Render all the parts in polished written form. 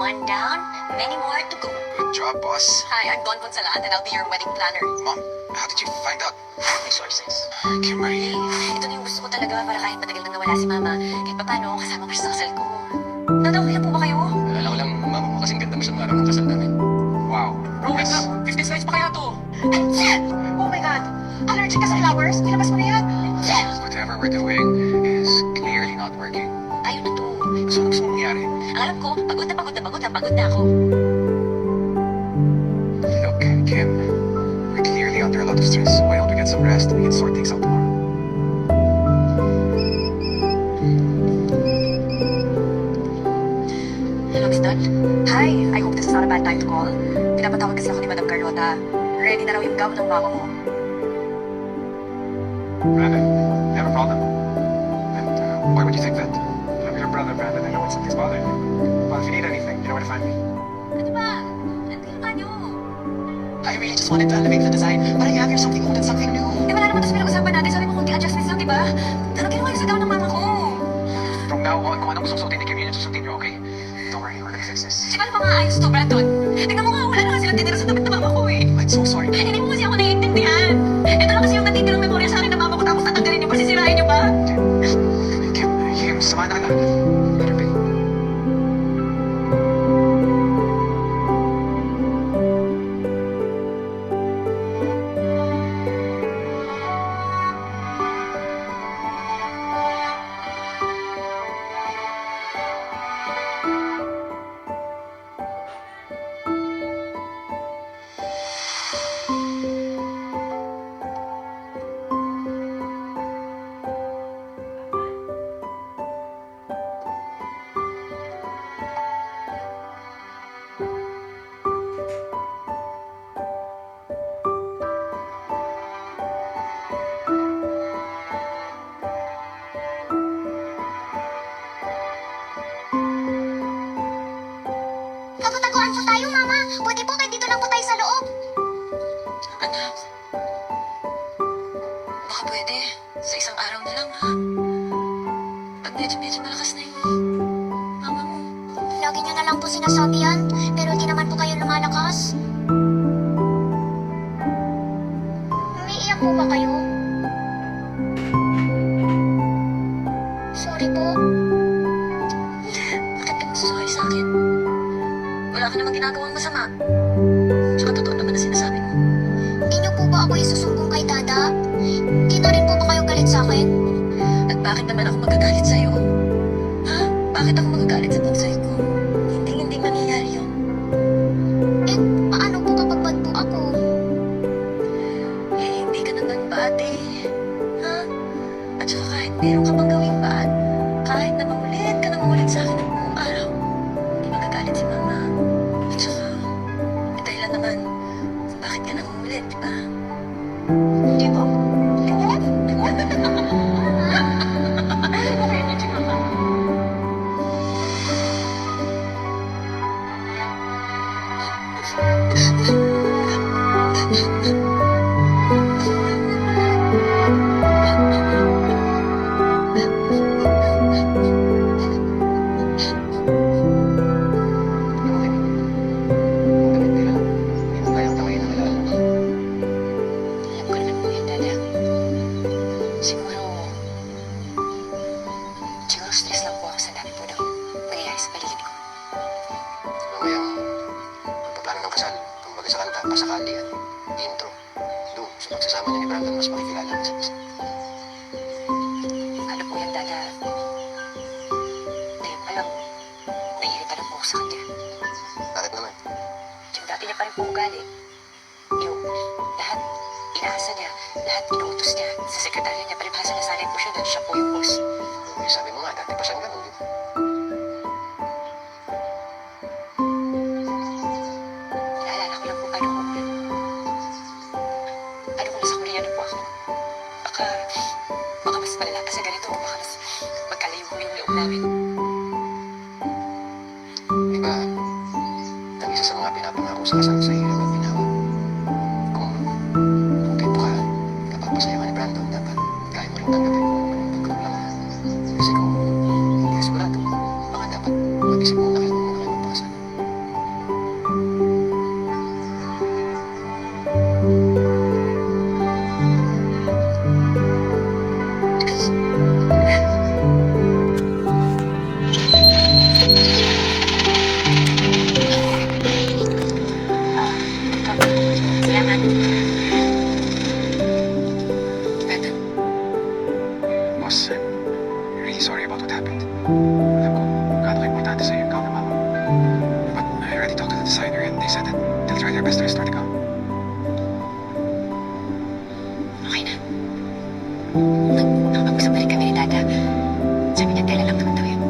One down, many more to go. Good job, boss. Hi, I'm Don Ponsalan and I'll be your wedding planner. Mom, how did you find out? Resources. Kimberly. Ito na yung gusto ko talaga para kahit matagal nang nawala si Mama, kahit paano kasama mo siya sa kasal ko. Dadawin na po ba kayo? Alala ko lang, mama mo kasing ganda mo sa araw ng kasal namin. Wow. Bro, wait lang. 50 slides pa kaya to? Oh my God! Allergic ka sa flowers? Ilabas mo na yan! Whatever we're doing is clearly not working. Tayo na to. So, ano gusto mong mangyari? Ang alam ko, pagod na ako. Look, Kim, we're clearly under a lot of stress. Why don't we get some rest? We can sort things out tomorrow. Hello, Miss Don. Hi, I hope this is not a bad time to call. Pinapatawag kasi ako ni Madam Carlota. Ready na raw yung gown ng mama mo. Brandon, you have a problem? And why would you think that? I'm your brother, Brandon. I know when something's bothering you. But if you need anything, you know where to find me. Ano ba? Ano ginawa niyo? I really just wanted to elevate the design, but I have here something old and something new. Eh, wala naman ito sa pinag-usapan natin. Sabi mo kunti adjustments lang, di ba? Ano ginawa yung sa gown ng mama ko? From now on, kung anong gusto susutin ni Kim, yun yung susutin niyo, okay? Don't worry, we're gonna fix this. Si paano pa maayos to, Brandon? Tingnan mo nga, wala na nga silang tinira sa damit ng mama ko eh. I'm so sorry. Hindi mo kasi ako naiintindihan. Ito lang kasi yung natitirang memorya sa akin ng mama ko tapos tatanggalin niyo pa, sisirain niyo pa. Kim, sama na ka na. Let her be. Magtataguan po tayo, Mama. Pwede po kahit dito lang po tayo sa loob. Anak, baka pwede. Sa isang araw na lang, ha? Pag medyo malakas na yung mama mo. Lagi niyo na lang po sinasabi yan, pero hindi naman po kayo lumalakas. Umiiyak po ba kayo? Sorry po. Bakit ka nagsusuhay sa akin? Wala ka namang ginagawang masama. Tsaka totoo naman na sinasabi mo. Hindi niyo po ba ako isusumbong kay Dada? Hindi na rin po ba kayo galit sa akin? At bakit naman ako magagalit sa'yo? Ha? Bakit ako magagalit sa bunsoy ko? Hindi mangyayari yun. Eh, paano po kapag bad po ako? Eh, hindi ka naman bad eh. Ha? At saka kahit meron ka bang gawing bad, kahit na maulit sa akin ng buong araw, hindi magagalit si Mama. At saka, may dahilan naman kung bakit ka nangungulit, di ba? Hindi po. Okay, hindi si Mama. Okay. Ganun nila. Hindi mo kayang tamayin ng alaala mo. Alam ko naman po yan, Dada. Siguro stress lang po ako sa dami po ng nangyayari sa paligid ko. Mamayang pagpaplano ng kasal, kumbaga sa kanta, pasakalian, intro. Doon, sa pagsasama niyo ni Brandon, mas makikilala ang isa't isa. Ano po yan, Dada? Ngayon pa lang, naiirita na po ako sa kanya. Bakit naman? Yung dati niya pa rin po ugali. Yung lahat inaasa niya, lahat inuutos niya. Sa sekretarya niya, palibhasa na sanay po siya na siya po yung boss. Eh, sabi mo nga, dati pa siyang ganun, di ba? Naalala ko lang po paano ko. Ano kung nasa Korea na po ako? Baka mas malala pa sa ganito o baka mas magkalayo ko yung loob namin. Di ba? Ang isa sa mga pinapangako sa kasal sa hirap at ginawa. Kung tempo ka, kapapasaya ka ni Brandon, dapat kaya mo rin tanggapin kung ano man yung pagkukulang niya. Kasi kung hindi ka sigurado, baka dapat mag-isip muna kayo kung muna kayo magpakasal. best to restore the calm. Okay na. Nakapag-usap na rin kami ni Dada. Sabi niya, kailan lang naman daw yun.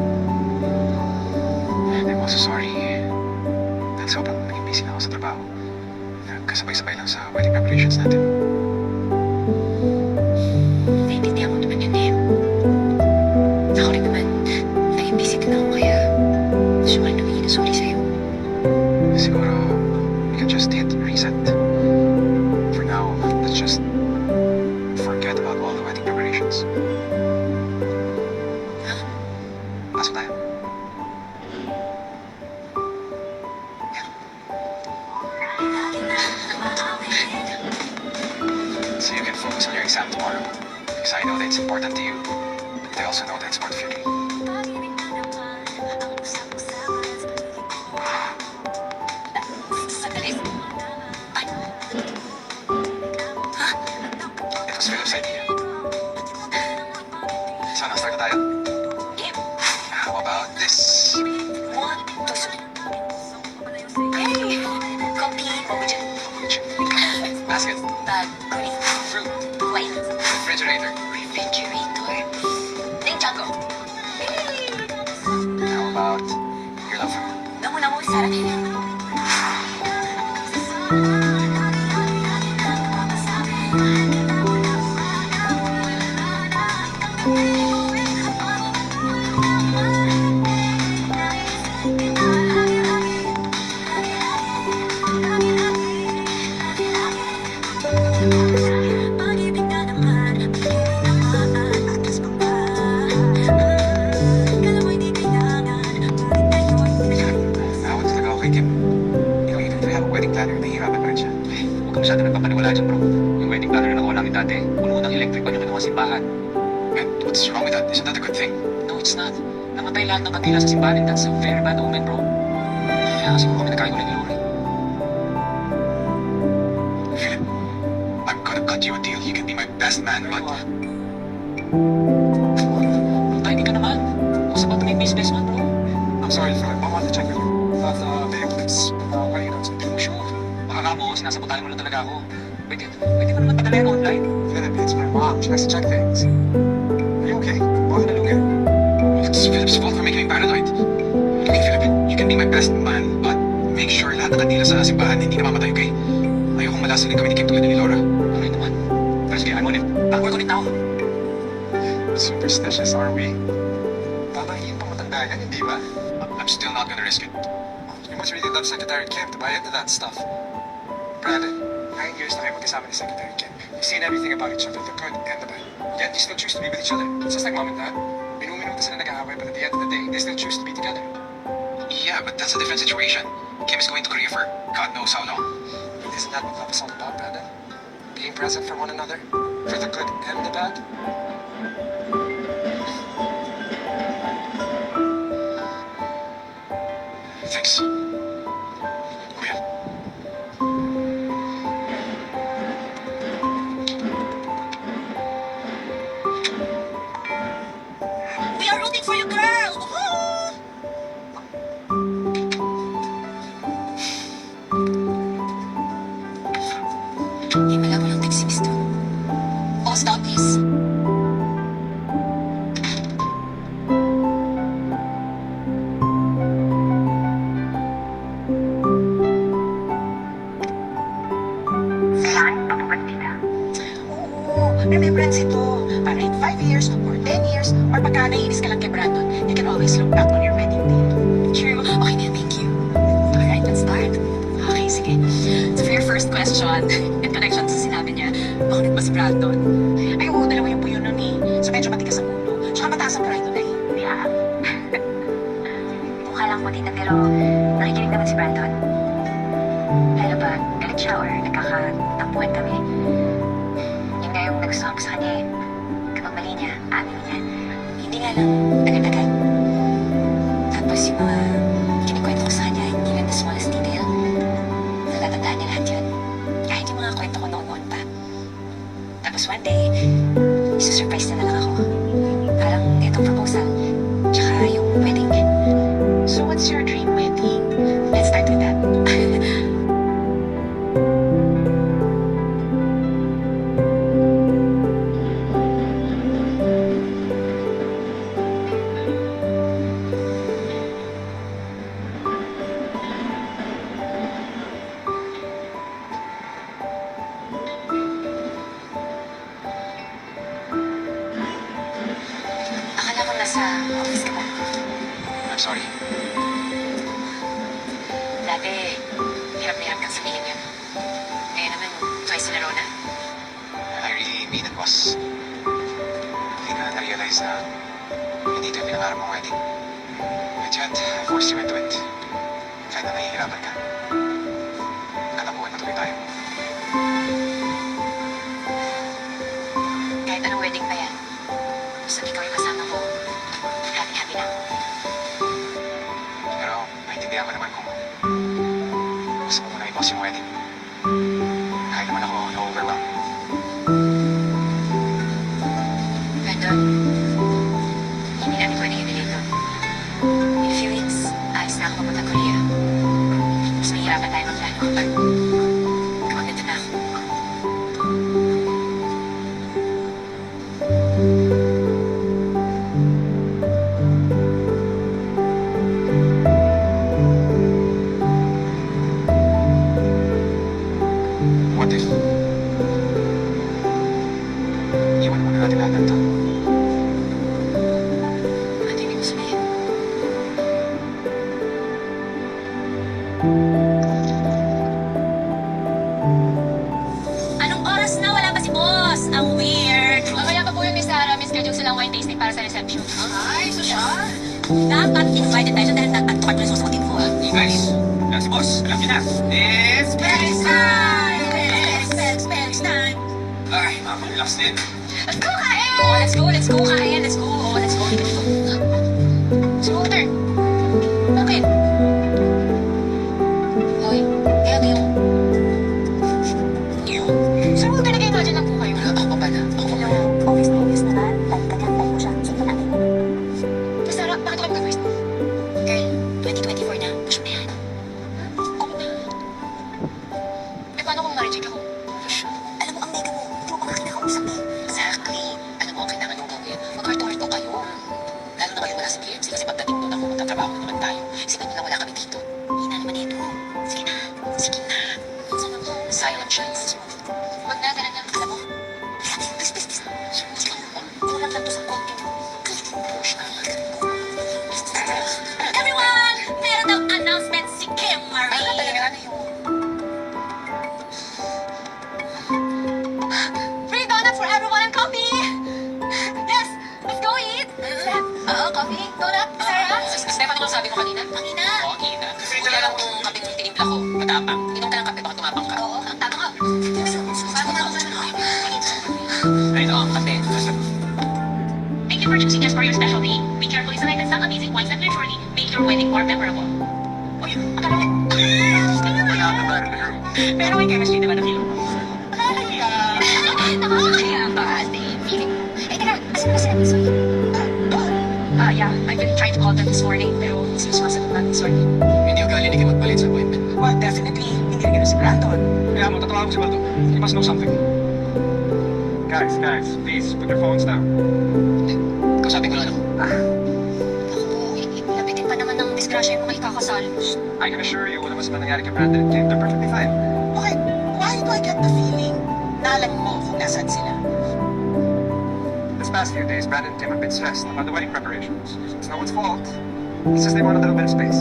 I'm also sorry. Dahil sobrang naging busy na ako sa trabaho. Nagkasabay-sabay lang sa wedding preparations natin. Naiintindihan ko naman yun eh. Ako rin naman, naging busy din ako kaya gusto ko rin humingi ng sorry sa'yo. Siguro, we can just hit reset. For now, let's just forget about all the wedding preparations. Pasok tayo. So you can focus on your exam tomorrow. Because I know that it's important to you. But I also know that it's part of your dream. Sandali. Ano? It was Philip's idea. So, start na tayo? Game. How about this? 1, 2, 3. Hey! Coffee, mocha. Basket. Bag, green. Fruit. White. Refrigerator. Refrigerator. Ninjago. Hey! How about your love for me? Namu Sarah. Naawa talaga ako kay Kim. Even if we have a wedding planner, nahihirapan pa rin siya. Huwag ka masyado nagpapaniwala dyan, bro. Yung wedding planner na nakuha namin dati, puno ng electric pa yung kinuha sa simbahan. And what's wrong with that? Isn't that a good thing? No, it's not. Namatay lahat ng kandila sa simbahan and that's a very bad omen, bro. Kaya siguro kami nagkagulo ni Lori. Philip, I'm gonna cut you a deal. You can be my best man, but Tayo ka naman. What's about to make me his best man, bro? I'm sorry, Philip. I wanted to check with you. But babe, let's kanina sa Oh, sure. Baka ka mo, sinasabotahan mo lang talaga ako. Pwede mo naman padala yan online. Philip, it's my mom. She has to check things. Are you okay? Baka nalungin. It's Philip's fault for making me paranoid. I mean, Philip, you can be my best man, but make sure lahat ng kandila sa simbahan hindi namamatay, okay? Ayokong malasan din kami ni Kim tulad ni Laura. Okay naman. Pero sige, I'm on it. Work on it now. Superstitious, are we? Tama yung pamatanda yan, hindi ba? I'm still not gonna risk it. You must really love Secretary Kim to buy into that stuff. Brandon, 9 years na kayo magkasama ni Secretary Kim. You've seen everything about each other, the good and the bad. Yet you still choose to be with each other. It's just like mom and dad. Minuminuto sila nag-aaway, but at the end of the day, they still choose to be together. Yeah, but that's a different situation. Kim is going to Korea for God knows how long. But isn't that what love is all about, Brandon? Being present for one another, for the good and the bad. Thanks. Kuya. We are rooting for you, girl! Woohoo! Himala mo lang text si Miss Tu. Oh, stop, please. Oo, remembrance ito. Para in 5 years, or 10 years, or pagka naiinis ka lang kay Brandon, you can always look back on your wedding day. True. Okay na, thank you. Alright, let's start. Okay, sige. So for your first question, in connection sa sinabi niya, bakit ba si Brandon? Ay, oo, dalawa yung puyo nun eh. So medyo matigas ang ulo. Tsaka mataas ang pride nun eh. Yeah. Mukha lang po tita pero nakikinig naman si Brandon. Lalo ba, galit siya or nagkakatampuhan kami. Yun nga yung nagsuhag sa kanya eh. Kapag mali niya, amin niya. Hindi nga lang agad-agad. Tapos yung mga kinikwento ko sa kanya, even the smallest detail, natatandaan niya lahat yun. Kahit yung mga kwento ko noon pa. Tapos one day, isusurprise na lang ako. Parang itong proposal, tsaka yung wedding. So what's your dream wedding? Let's start with that. sorry. Dati, hirap na hirap kang sabihin yun. Ngayon naman, choice na Rona. I really mean it, boss. Hindi ko na na-realize na hindi ito yung pinangarap mong wedding. And yet, I forced you into it. Kahit na nahihirapan ka. Katapuan na tuloy tayo. Kahit anong wedding pa yan. Basta ikaw yung kasama ko, happy-happy na ako. Pero, maintindihan ko naman kung gusto mo muna i-boss yung wedding. Kahit naman ako na-overwhelm. Brandon, hindi natin pwedeng i-delay to. In a few weeks, ayos na ako mapunta Korea. Mas mahirapan tayo magplano kapag nandun na ako. What if... Iwan muna natin lahat ng to. Ano yung ibig mo sabihin? Anong oras na? Wala pa si boss. Ang weird. Mamaya pa po yung Miss Sarah. Miss schedule silang wine tasting para sa reception. Ay, social. Dapat invited tayo dahil nag-antok mo yung susuotin ko. Hey guys, yan si boss. Alam niyo na. It's Spells time! Spells time! Ay, makapag-relax din. Let's go, kain! Oh, let's go, kain. Let's go. Oh, let's go. Scooter. Bakit? Hoy, eh ano yung... You? Sir, huwag ka nag-imagine lang po kayo. Ako pa pala. Ako pa pala. Obvious naman. Type ka niya, type mo siya. Sige natin. Miss Sarah, bakit ako mag-first? Girl, 2024 na. Push mo yan. Ako na. Eh, paano kung ma-reject ako? Alam mo, ang mega mo. Hindi mo pa nga kinakausap eh. Exactly. Alam mo, ang kailangan mong gawin. Mag-heart-to-heart to kayo. Lalo na kayo wala sa PMC kasi pagdating doon ako, magtatrabaho na naman tayo. Isipin nyo lang wala kami dito. Hindi na naman ito. Sige na. Sige na. Sana mo. Silent chance. Wag na, tara na. Alam mo, please. Kulang lang to sa konti mo. Push na. Everyone! Meron daw announcement si Kim Marie. Ano yung... Free donut for everyone and coffee! Yes! Let's go eat! Oo, coffee, donut, Sarah. Stefan, ano sabi ko kanina? Kanina. Oo, kita. Buti alam kung kape yung tinimpla ko. Matapang. Inom ka ng kape, baka tumapang ka. Oo, ang tama ka. Bago na ako sa ano. Ayun, oo, kape. Thank you for choosing us for your specialty. We carefully selected some amazing wines that will surely make your wedding more memorable. Uy, akala ko. Wala ka ba in the room? Pero may chemistry naman ang film. Nakakakaya ba, ate? Feeling mo. Eh, teka, asan na sila Misoy? Yeah, I've been trying to call them this morning, pero seems masagot natin, sorry. Hindi ko galing ka magpalit sa appointment. Well, definitely, hindi rin ganun si Brandon. Kaya mo, tatawagin ko si Baldo. He must know something. Guys, please, put your phones down. Kausapin ko lang ako. Naku, lapitin pa naman ng disgrasya yung mga ikakasal. I can assure you, wala mas man nangyari kay Brandon and Kim. They're perfectly fine. Okay, why do I get the feeling na alam mo kung nasaan sila? This past few days, Brandon and Kim have been stressed about the wedding preparations. It's no one's fault. It's just they want a little bit of space.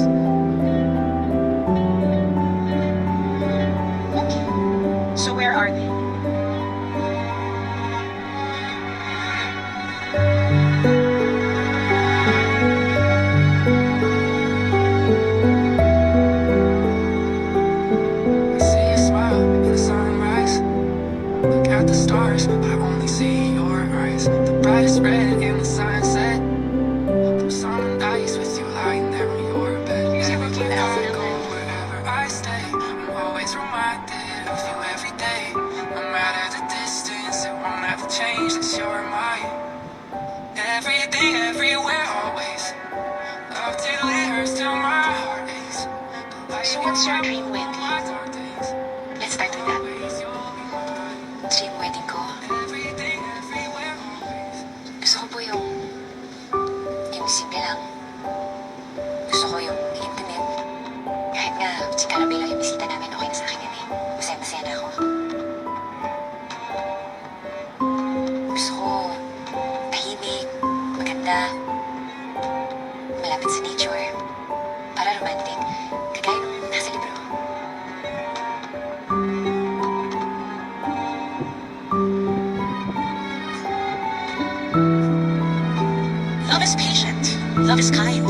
Okay, so where are they? I see a smile in the sunrise. Look at the stars, I only see your eyes. The brightest red in the sunset. I'm sun and ice with you lying there in your bed. Everywhere I go, wherever I stay, I'm always reminded of you every day. No matter the distance, it won't ever change. That you're mine. Every day, everywhere, always. Love till it hurts, till my heart aches. So what's your dream wedding? Let's start with that. Dream wedding ko. Gusto ko po yung simple lang. Gusto ko yung intimate. Kahit nga, si Carabello yung bisita namin, okay na sa akin yun eh. Masaya-masaya na ako. Gusto ko tahimik, maganda, malapit sa nature. love is kind.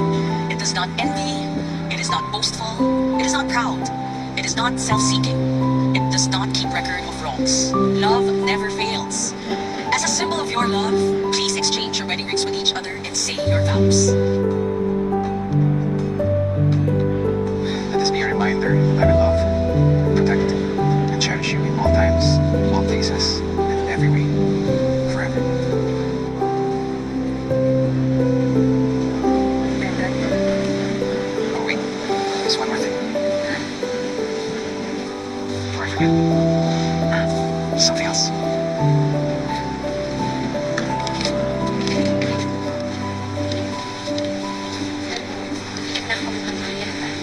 It does not envy. It is not boastful. It is not proud. It is not self-seeking. It does not keep record of wrongs. Love never fails. As a symbol of your love, please exchange your wedding rings with each other and say your vows. Let this be a reminder that I will love, protect, and cherish you in all times, all places, and in every way, forever. Oh wait, there's one more thing. Before I forget, something else.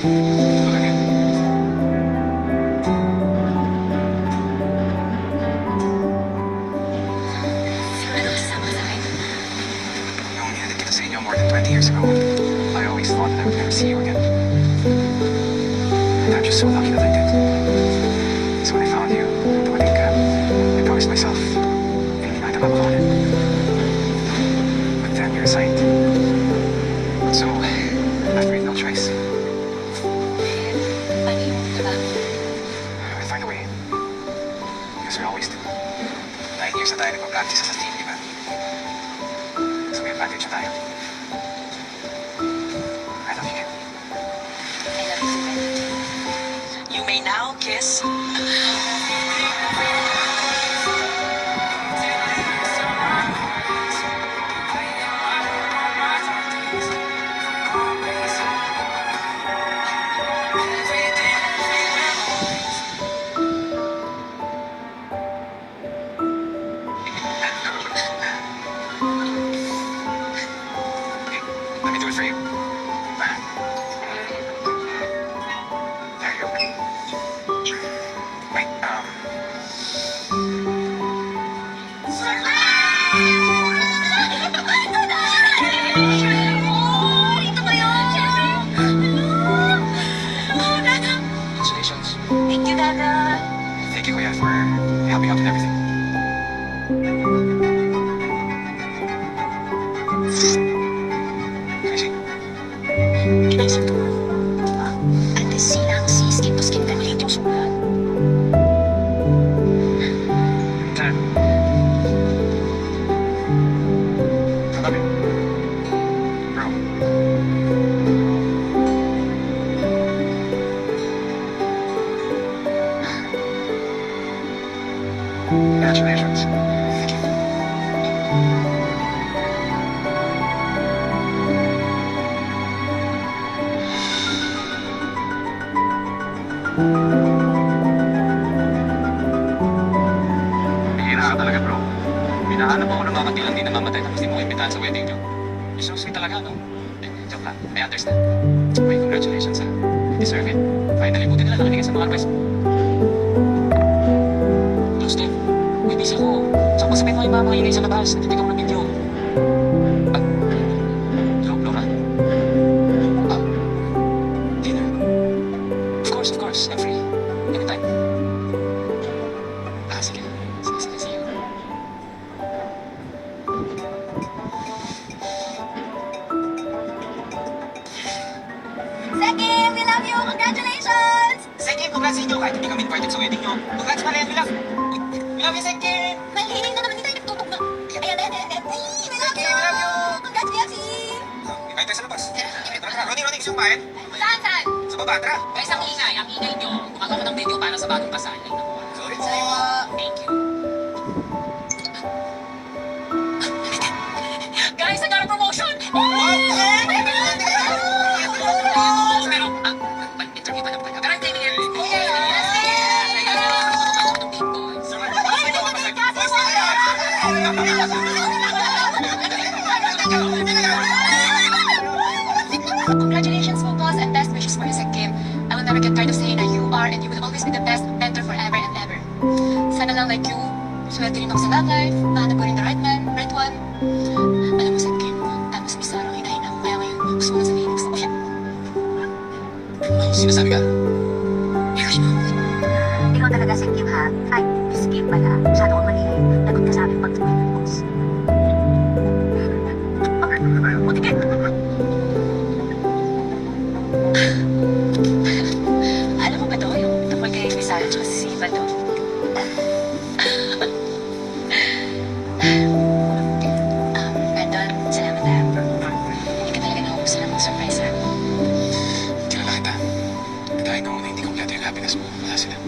Look again. Sigurado kasama ka sa akin. Nung hinatid kita sa inyo more than 20 years ago, I always thought that I would never see you again. And I'm just so lucky that I did. So when I found you, at the wedding camp, I promised myself, hindi na kita mabakawalan. But then you're assigned. So, I've made no choice. Paano yung trabaho? I'll find a way. Because we always do. 9 years na tayo nagpa-practice sa team, di ba? So may advantage na tayo. I love you, Kim. I love you too, Brandon. You may now kiss. Let me do it for you. There you go. Wait, Ito ba yun? congratulations. Thank you, Dada. Thank you, Kuya, for helping out with everything. Crazy. Inaisip ko, at least silang si skin to skin ka ulit yung sulat. Time. Kagabi. Bro. Congratulations. Thank you. Bihira ka talaga, bro. Hinahanap ako ng mga katilang di namamatay tapos di mo ko imbitahan sa wedding niyo. You're so sweet talaga, no? Joke lang. I understand. Wait, congratulations, ha? You deserve it. Finally, buti nila nakinig sa mga request mo. Hello, Steve. Uy, busy ako. Saan ko sabihin mo yung mama ingay sa labas? Natitig ako ng video. Ah, Laura? Ah, dinner? Of course. I'm free. Anytime. Ah, sige. Sige, see you. Sekim, we love you! Congratulations! Sekim, congrats sa inyo. Kahit hindi kami invited sa wedding nyo. Congrats pala yan, we love. We love you, Sekim. Mali na naman, hindi tayo nagtutugma. Ayan. Ay, we love Sekim, you! we love you. Congrats, Biaxi! Invite tayo sa labas. Tara, Ronnie, gusto yung bayan? Saan? Sa baba, tara. Guys, ang ingay nyo. Gumagawa ng video para sa bagong kasal. Ay, naku. Sorry po. Thank you. Guys, I got a promotion! Pero, interview pa na po kayo. Pero I'm claiming it. Congratulations po, boss, and best wishes for you, Sir Kim. I will never get tired of saying that you are and you will always be the best mentor forever and ever. Sana lang like you, swerte rin ako sa love life, mahanap ko rin the right man, right one. Alam mo, Sir Kim, mas may sarang hinahin ako, kaya ngayon gusto mo na sabihin, gusto ko siya. Sinasabi ka? Ikaw talaga si Kim, ha? Ay, si Kim pala. Masyado kang mali. Lagot ka sa akin pag tuloy ng boss. Okay, buti ka. Brandon. Brandon, salamat ah. Hindi ka talaga nauusan ng mga surprise ah. Kilala kita. Dahil nung una hindi kompleto yung happiness mo, wala sila.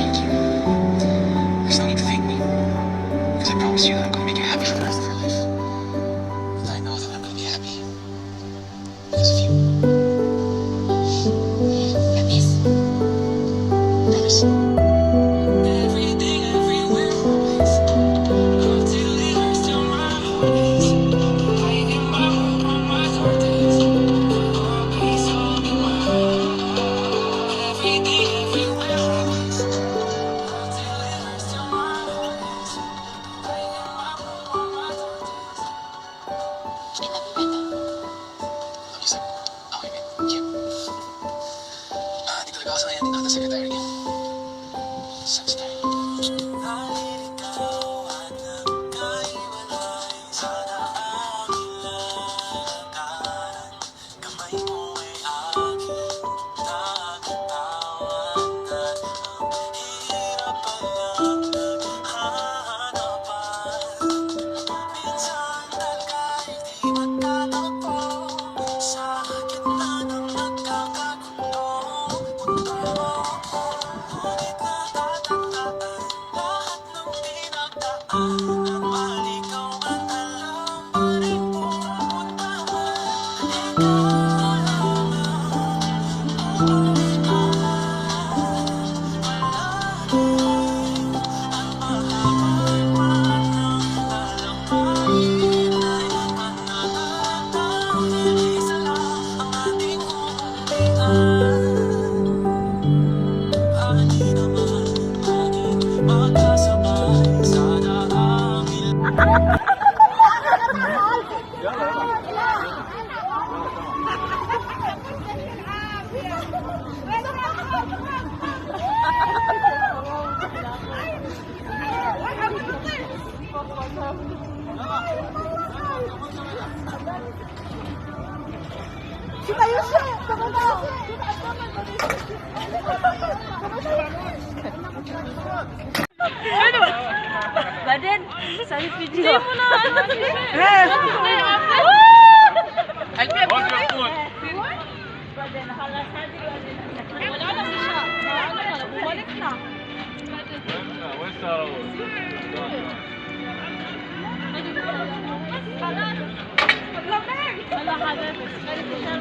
Thank you. There's no need to thank me. Because I promise you that I'm gonna make you happy for the rest of your life. And I know that I'm gonna be happy. Because of you. Promise? Promise. Everything, everywhere, always. Until it hurts till my voice. Lying in my room on my dark days. Always holding my heart. Everything, everywhere, always. Until it hurts till my voice. Lying in my room on my dark days. I love you, Brandon. Love you, sir. Okay, man. Thank you. Hindi talaga ako sanay natin sa secretary. Secretary. Dahil ikaw at nagkaiwalay, sana aking lalakaran. Kamay mo ay aking nagtatawan. Ang hirap palang naghahanapan. Minsan talaka'y di magtatagpo sa gitna ng nagkakagulong mundo. Ngunit natatandaan lahat ng pinagdaanan. Maligaw man alam pa rin pupuntahan. Ikaw lamang magkasabay sana amin. Baden, sabi video. Hindi mo na. Wala na siya. Bumalik na. Wala ka na.